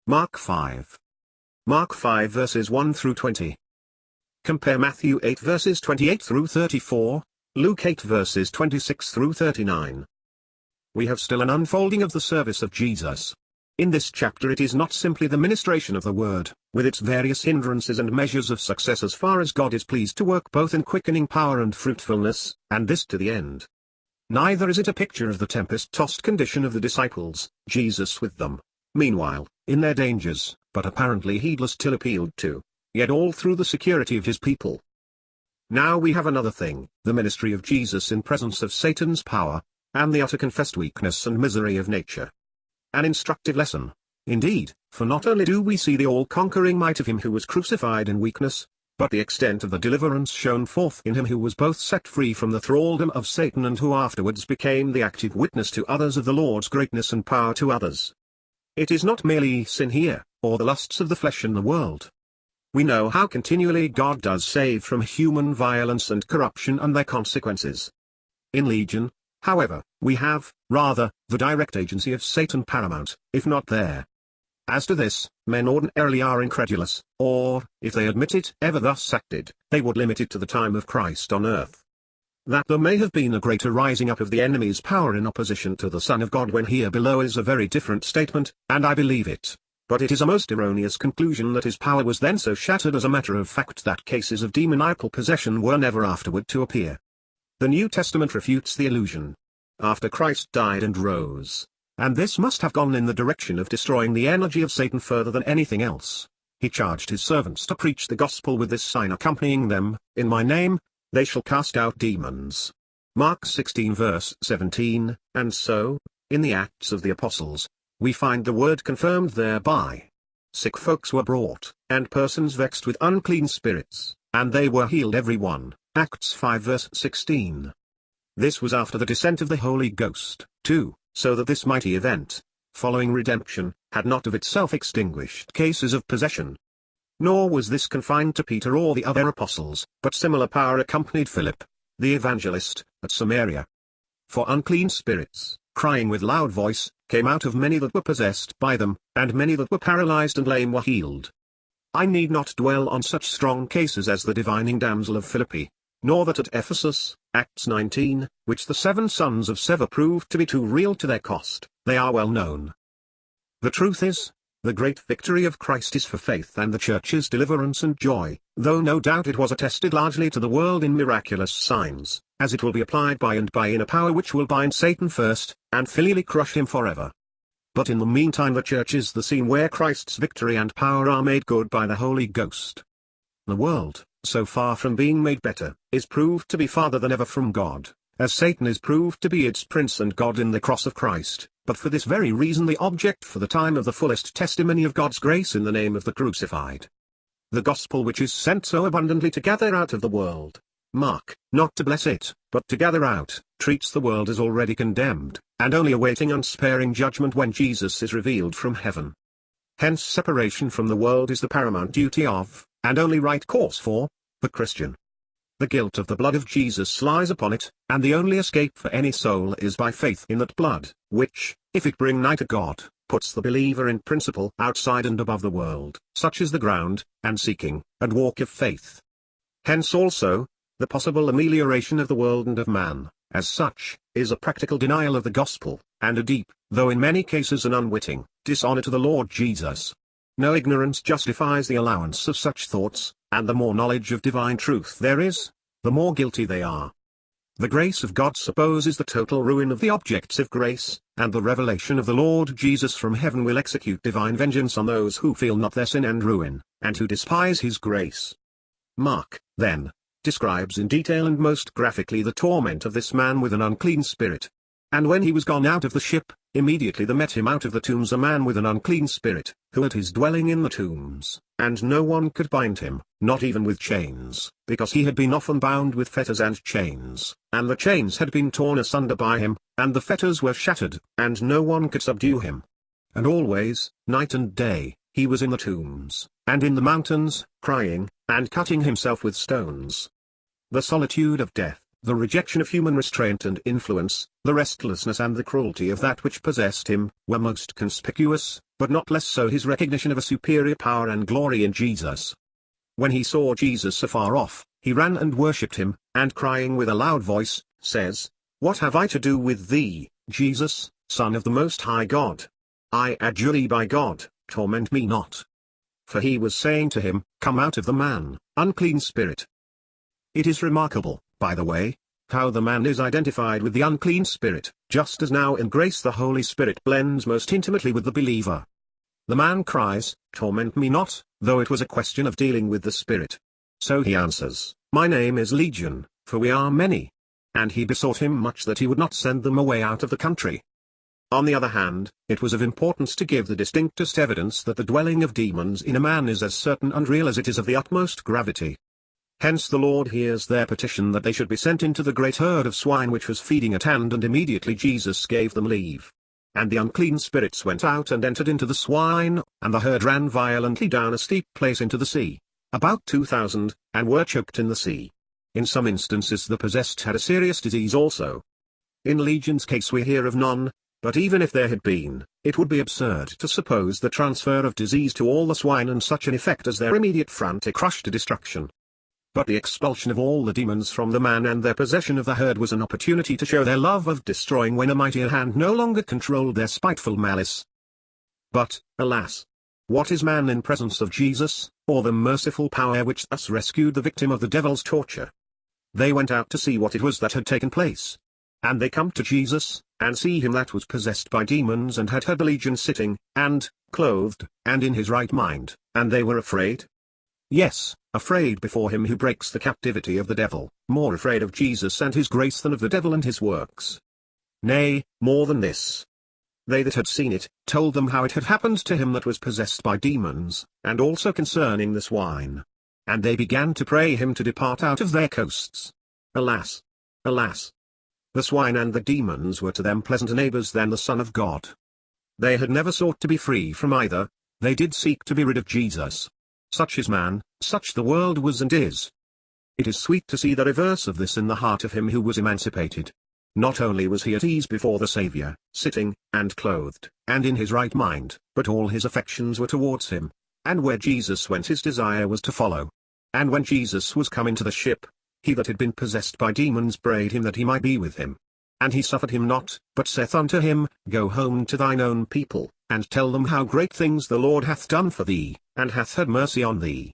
Mark 5. Mark 5 verses 1 through 20. Compare Matthew 8 verses 28 through 34, Luke 8 verses 26 through 39. We have still an unfolding of the service of Jesus. In this chapter it is not simply the ministration of the word, with its various hindrances and measures of success as far as God is pleased to work both in quickening power and fruitfulness, and this to the end. Neither is it a picture of the tempest-tossed condition of the disciples, Jesus with them, meanwhile, in their dangers, but apparently heedless till appealed to, yet all through the security of his people. Now we have another thing, the ministry of Jesus in presence of Satan's power, and the utter confessed weakness and misery of nature. An instructive lesson, indeed, for not only do we see the all-conquering might of him who was crucified in weakness, but the extent of the deliverance shown forth in him who was both set free from the thraldom of Satan and who afterwards became the active witness to others of the Lord's greatness and power to others. It is not merely sin here, or the lusts of the flesh in the world. We know how continually God does save from human violence and corruption and their consequences. In Legion, however, we have, rather, the direct agency of Satan paramount, if not there. As to this, men ordinarily are incredulous, or, if they admit it ever thus acted, they would limit it to the time of Christ on earth. That there may have been a greater rising up of the enemy's power in opposition to the Son of God when here below is a very different statement, and I believe it. But it is a most erroneous conclusion that his power was then so shattered as a matter of fact that cases of demoniacal possession were never afterward to appear. The New Testament refutes the illusion. After Christ died and rose, and this must have gone in the direction of destroying the energy of Satan further than anything else, he charged his servants to preach the gospel with this sign accompanying them, in my name, they shall cast out demons. Mark 16 verse 17, and so, in the Acts of the Apostles, we find the word confirmed thereby. Sick folks were brought, and persons vexed with unclean spirits, and they were healed every one. Acts 5 verse 16. This was after the descent of the Holy Ghost, too, so that this mighty event, following redemption, had not of itself extinguished cases of possession. Nor was this confined to Peter or the other apostles, but similar power accompanied Philip, the evangelist, at Samaria. For unclean spirits, crying with loud voice, came out of many that were possessed by them, and many that were paralyzed and lame were healed. I need not dwell on such strong cases as the divining damsel of Philippi, nor that at Ephesus, Acts 19, which the 7 sons of Sceva proved to be too real to their cost, they are well known. The truth is, the great victory of Christ is for faith and the Church's deliverance and joy, though no doubt it was attested largely to the world in miraculous signs, as it will be applied by and by in a power which will bind Satan first, and filially crush him forever. But in the meantime the Church is the scene where Christ's victory and power are made good by the Holy Ghost. The world, so far from being made better, is proved to be farther than ever from God, as Satan is proved to be its prince and God in the cross of Christ, but for this very reason the object for the time of the fullest testimony of God's grace in the name of the crucified. The gospel which is sent so abundantly to gather out of the world, Mark, not to bless it, but to gather out, treats the world as already condemned, and only awaiting unsparing judgment when Jesus is revealed from heaven. Hence separation from the world is the paramount duty of, and only right course for, the Christian. The guilt of the blood of Jesus lies upon it, and the only escape for any soul is by faith in that blood, which, if it bring nigh to God, puts the believer in principle outside and above the world, such is the ground, and seeking, and walk of faith. Hence also, the possible amelioration of the world and of man, as such, is a practical denial of the gospel, and a deep, though in many cases an unwitting, dishonor to the Lord Jesus. No ignorance justifies the allowance of such thoughts, and the more knowledge of divine truth there is, the more guilty they are. The grace of God supposes the total ruin of the objects of grace, and the revelation of the Lord Jesus from heaven will execute divine vengeance on those who feel not their sin and ruin, and who despise his grace. Mark, then, describes in detail and most graphically the torment of this man with an unclean spirit. And when he was gone out of the ship, immediately there met him out of the tombs a man with an unclean spirit, who had his dwelling in the tombs, and no one could bind him, not even with chains, because he had been often bound with fetters and chains, and the chains had been torn asunder by him, and the fetters were shattered, and no one could subdue him. And always, night and day, he was in the tombs, and in the mountains, crying, and cutting himself with stones. The solitude of death, The rejection of human restraint and influence, the restlessness and the cruelty of that which possessed him, were most conspicuous, but not less so his recognition of a superior power and glory in Jesus. When he saw Jesus afar off, he ran and worshipped him, and crying with a loud voice, says, "What have I to do with thee, Jesus, Son of the Most High God? I adjure thee by God, torment me not." For he was saying to him, "Come out of the man, unclean spirit." It is remarkable, by the way, how the man is identified with the unclean spirit, just as now in grace the Holy Spirit blends most intimately with the believer. The man cries, "Torment me not," though it was a question of dealing with the spirit. So he answers, "My name is Legion, for we are many." And he besought him much that he would not send them away out of the country. On the other hand, it was of importance to give the distinctest evidence that the dwelling of demons in a man is as certain and real as it is of the utmost gravity. Hence the Lord hears their petition that they should be sent into the great herd of swine which was feeding at hand, and immediately Jesus gave them leave. And the unclean spirits went out and entered into the swine, and the herd ran violently down a steep place into the sea, about 2,000, and were choked in the sea. In some instances the possessed had a serious disease also. In Legion's case we hear of none, but even if there had been, it would be absurd to suppose the transfer of disease to all the swine and such an effect as their immediate frantic rush to destruction. But the expulsion of all the demons from the man and their possession of the herd was an opportunity to show their love of destroying when a mightier hand no longer controlled their spiteful malice. But, alas! What is man in presence of Jesus, or the merciful power which thus rescued the victim of the devil's torture? They went out to see what it was that had taken place. And they come to Jesus, and see him that was possessed by demons and had heard the legion sitting, and, clothed, and in his right mind, and they were afraid. Yes, afraid before him who breaks the captivity of the devil, more afraid of Jesus and his grace than of the devil and his works. Nay, more than this. They that had seen it, told them how it had happened to him that was possessed by demons, and also concerning the swine. And they began to pray him to depart out of their coasts. Alas! Alas! The swine and the demons were to them pleasanter neighbors than the Son of God. They had never sought to be free from either, they did seek to be rid of Jesus. Such is man, such the world was and is. It is sweet to see the reverse of this in the heart of him who was emancipated. Not only was he at ease before the Saviour, sitting, and clothed, and in his right mind, but all his affections were towards him, and where Jesus went his desire was to follow. And when Jesus was come into the ship, he that had been possessed by demons prayed him that he might be with him. And he suffered him not, but saith unto him, Go home to thine own people, and tell them how great things the Lord hath done for thee, and hath had mercy on thee.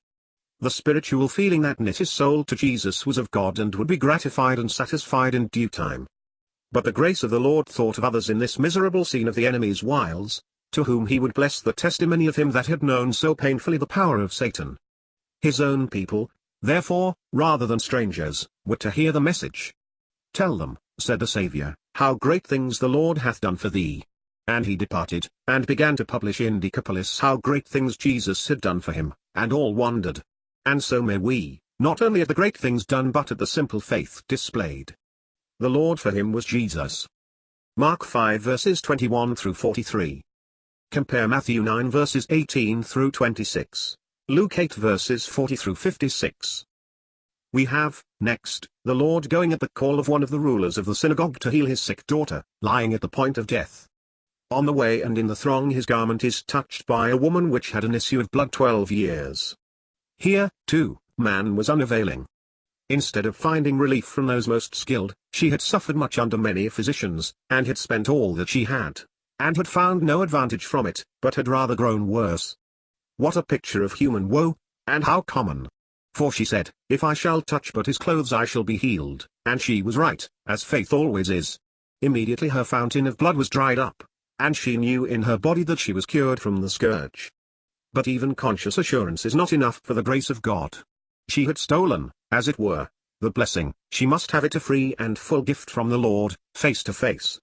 The spiritual feeling that knit his soul to Jesus was of God and would be gratified and satisfied in due time. But the grace of the Lord thought of others in this miserable scene of the enemy's wiles, to whom he would bless the testimony of him that had known so painfully the power of Satan. His own people, therefore, rather than strangers, were to hear the message. Tell them, said the Saviour, how great things the Lord hath done for thee. And he departed, and began to publish in Decapolis how great things Jesus had done for him, and all wondered. And so may we, not only at the great things done but at the simple faith displayed. The Lord for him was Jesus. Mark 5 verses 21 through 43. Compare Matthew 9 verses 18 through 26, Luke 8 verses 40 through 56. We have, next, the Lord going at the call of one of the rulers of the synagogue to heal his sick daughter, lying at the point of death. On the way and in the throng his garment is touched by a woman which had an issue of blood 12 years. Here, too, man was unavailing. Instead of finding relief from those most skilled, she had suffered much under many physicians, and had spent all that she had, and had found no advantage from it, but had rather grown worse. What a picture of human woe, and how common! For she said, If I shall touch but his clothes I shall be healed, and she was right, as faith always is. Immediately her fountain of blood was dried up, and she knew in her body that she was cured from the scourge. But even conscious assurance is not enough for the grace of God. She had stolen, as it were, the blessing, she must have it a free and full gift from the Lord, face to face.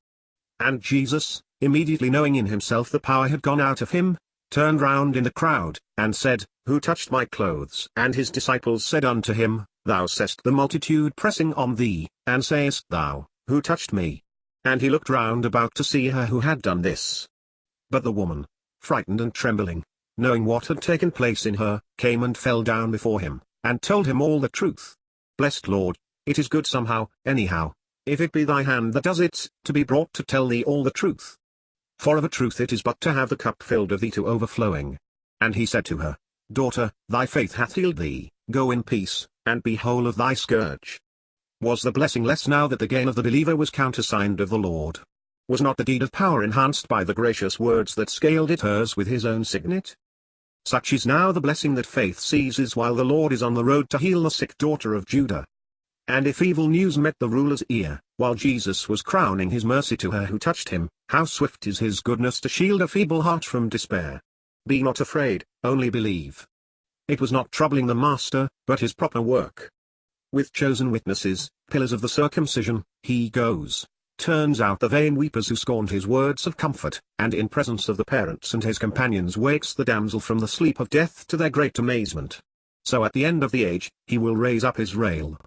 And Jesus, immediately knowing in himself the power had gone out of him, turned round in the crowd, and said, Who touched my clothes? And his disciples said unto him, Thou seest the multitude pressing on thee, and sayest thou, Who touched me? And he looked round about to see her who had done this. But the woman, frightened and trembling, knowing what had taken place in her, came and fell down before him, and told him all the truth. Blessed Lord, It is good somehow, anyhow, if it be thy hand that does it, to be brought to tell thee all the truth. For of a truth it is but to have the cup filled of thee to overflowing. And he said to her, Daughter, thy faith hath healed thee, go in peace, and be whole of thy scourge. Was the blessing less now that the gain of the believer was countersigned of the Lord? Was not the deed of power enhanced by the gracious words that scaled it hers with his own signet? Such is now the blessing that faith seizes while the Lord is on the road to heal the sick daughter of Judah. And if evil news met the ruler's ear, while Jesus was crowning his mercy to her who touched him, how swift is his goodness to shield a feeble heart from despair. Be not afraid, only believe. It was not troubling the Master, but his proper work. With chosen witnesses, pillars of the circumcision, he goes, turns out the vain weepers who scorned his words of comfort, and in presence of the parents and his companions wakes the damsel from the sleep of death to their great amazement. So at the end of the age, he will raise up Israel.